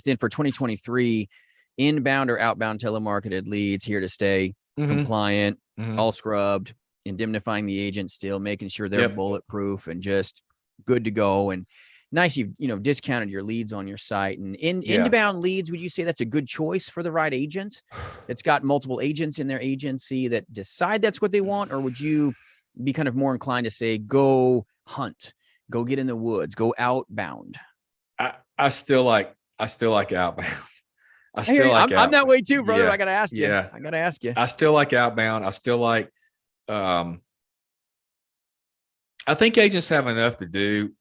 in for 2023, inbound or outbound telemarketed leads here to stay, compliant, all scrubbed, indemnifying the agent still, making sure they're bulletproof and just good to go. And nice, you've discounted your leads on your site. And inbound leads, would you say that's a good choice for the right agent? It's got multiple agents in their agency that decide that's what they want, or would you be kind of more inclined to say, go hunt, go get in the woods, go outbound? I still like outbound. I'm that way too, brother. I gotta ask you. I gotta ask you. I still like outbound. I still like. I think agents have enough to do.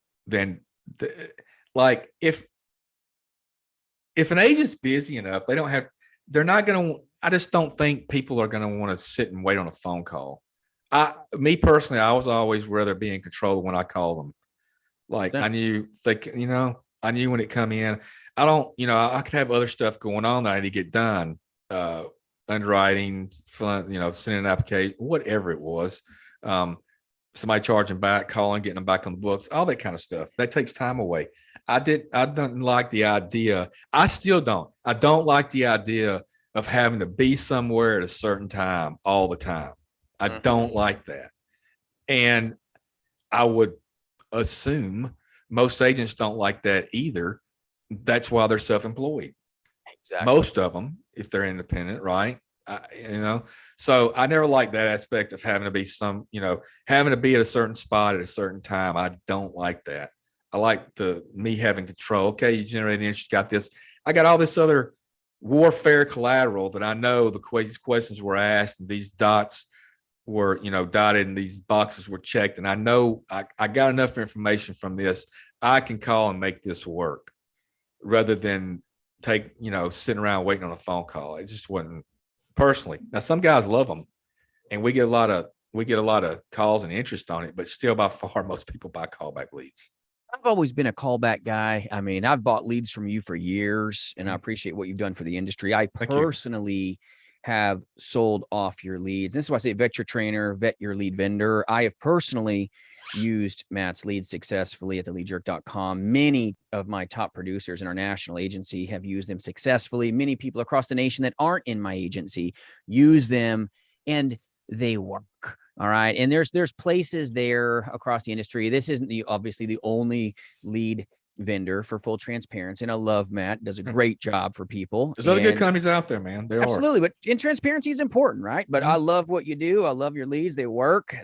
Like if an agent's busy enough, they're not going to. I just don't think people are going to want to sit and wait on a phone call. Me personally, I was always rather be in control when I call them. Like I knew when it come in. I don't, I could have other stuff going on that I need to get done. Underwriting, sending an application, whatever it was. Somebody charging back, calling, getting them back on the books, all that kind of stuff. That takes time away. I don't like the idea. I still don't. I don't like the idea of having to be somewhere at a certain time all the time. I don't like that. And I would assume most agents don't like that either. That's why they're self-employed. Exactly. Most of them, if they're independent, right? So I never liked that aspect of having to be having to be at a certain spot at a certain time. I don't like that. I like me having control. Okay, you generate interest, got this. I got all this other warfare collateral that I know the questions were asked and these dots were, dotted and these boxes were checked. And I know I got enough information from this. I can call and make this work rather than sitting around waiting on a phone call. It just wasn't personally. Now some guys love them and we get a lot of calls and interest on it, but still by far most people buy callback leads. I've always been a callback guy. I mean, I've bought leads from you for years and I appreciate what you've done for the industry. I personally have sold off your leads. This is why I say vet your trainer, vet your lead vendor. I have personally used Matt's leads successfully at theleadjerk.com. Many of my top producers in our national agency have used them successfully. Many people across the nation that aren't in my agency use them and they work. All right. And there's places there across the industry. This isn't obviously the only lead vendor, for full transparency. And I love Matt, does a great job for people. There's other good companies out there, man. There absolutely. But in transparency is important, right? But I love what you do. I love your leads. They work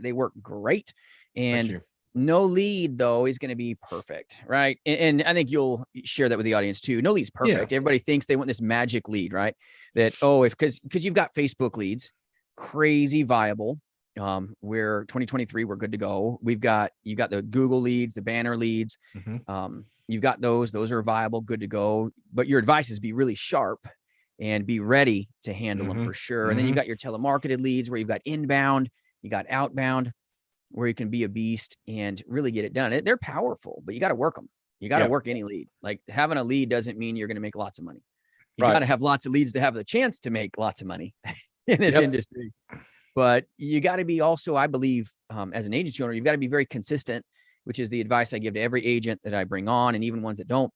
great. And no lead, though, is going to be perfect, right? And I think you'll share that with the audience, too. No lead's perfect. Yeah. Everybody thinks they want this magic lead, right? That, because you've got Facebook leads, crazy viable. We're 2023, we're good to go. You got the Google leads, the banner leads. You've got those are viable, good to go. But your advice is be really sharp and be ready to handle them for sure. And then you've got your telemarketed leads where you've got inbound, you got outbound, where you can be a beast and really get it done. They're powerful, but you got to work them. You got to work any lead. Like having a lead doesn't mean you're going to make lots of money. You got to have lots of leads to have the chance to make lots of money in this industry. But you got to be also, I believe, as an agency owner, you've got to be very consistent, which is the advice I give to every agent that I bring on and even ones that don't.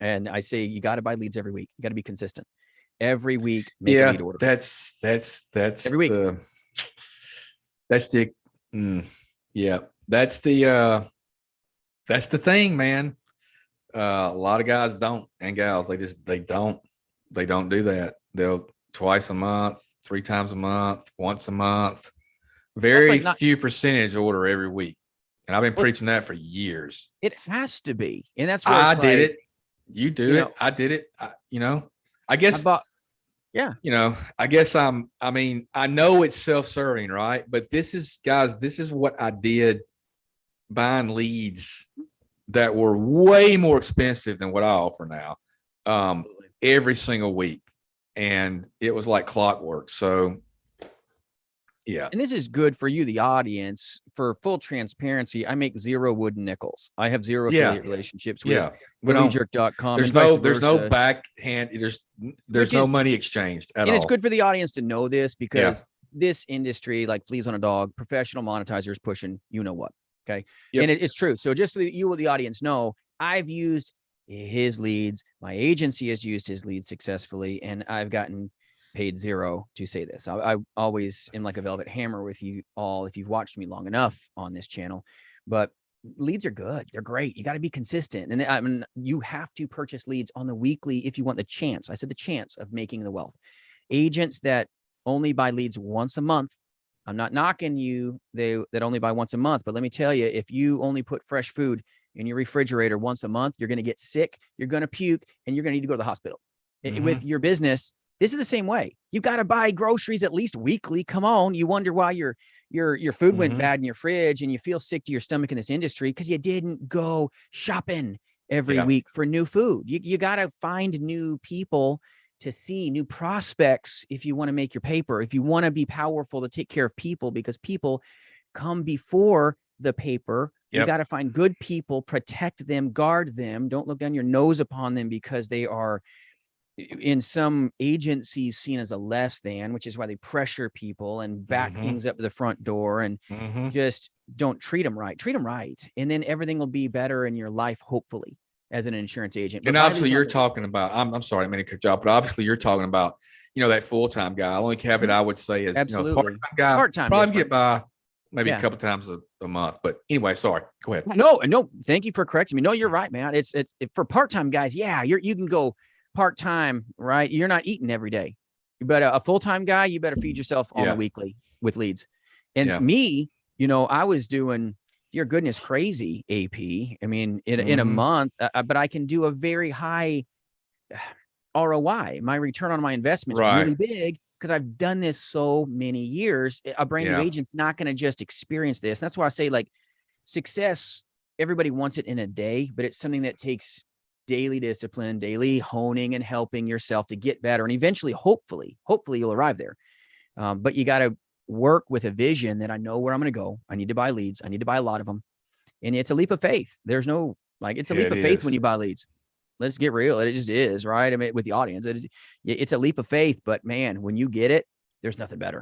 And I say, you got to buy leads every week. You got to be consistent. Every week, make a lead order. That's every week. That's the thing, man. A lot of guys don't, and gals, they don't do that. They'll twice a month, 3 times a month, once a month. Very few percentage order every week. And I've been preaching that for years. It has to be. And that's why I did it. You do it. I did it. I guess I guess I know it's self-serving, right? But this is what I did buying leads that were way more expensive than what I offer now, every single week. And it was like clockwork. So yeah. And this is good for you, the audience. For full transparency, I make 0 wooden nickels. I have 0 affiliate relationships with TheLeadJerk.com. There's no backhand. There's no money exchanged at all. And it's good for the audience to know this because this industry, like fleas on a dog, professional monetizers pushing, you know what. Okay. Yep. And it's true. So just so that you, the audience, know, I've used his leads. My agency has used his leads successfully, and I've gotten paid zero to say this. I always am like a velvet hammer with you all if you've watched me long enough on this channel, but leads are good. They're great. You got to be consistent. And I mean, you have to purchase leads on the weekly if you want the chance. I said the chance of making the wealth. Agents that only buy leads once a month, I'm not knocking you, that only buy once a month, but let me tell you, if you only put fresh food in your refrigerator once a month, you're going to get sick, you're going to puke, and you're going to need to go to the hospital. With your business, this is the same way. You got to buy groceries at least weekly. Come on. You wonder why your food went bad in your fridge and you feel sick to your stomach in this industry because you didn't go shopping every week for new food. You got to find new people to see, new prospects if you want to make your paper, if you want to be powerful to take care of people, because people come before the paper. You got to find good people, protect them, guard them. Don't look down your nose upon them because they are in some agencies seen as a less than, which is why they pressure people and back things up to the front door, and just don't treat them right. Treat them right. And then everything will be better in your life, hopefully, as an insurance agent. And obviously you're talking about, I'm sorry, I mean to cut you off, but obviously you're talking about, that full-time guy. Only caveat I would say is, part-time guy, part-time probably get by maybe a couple times a month. But anyway, sorry, go ahead. No, thank you for correcting me. No, you're right, man. It's for part-time guys. Yeah, you can go part-time, right? You're not eating every day, but a full-time guy, you better feed yourself on the weekly with leads. And me, I was doing, dear goodness, crazy AP. I mean, in a month, but I can do a very high ROI. My return on my investment is really big because I've done this so many years. A brand new agent's not going to just experience this. That's why I say, like, success, everybody wants it in a day, but it's something that takes daily discipline, daily honing and helping yourself to get better. And eventually, hopefully you'll arrive there. But you got to work with a vision that I know where I'm going to go. I need to buy leads. I need to buy a lot of them. And it's a leap of faith. There's no, it's a leap of faith when you buy leads. Let's get real. It just is, right? I mean, with the audience, it's a leap of faith, but man, when you get it, there's nothing better.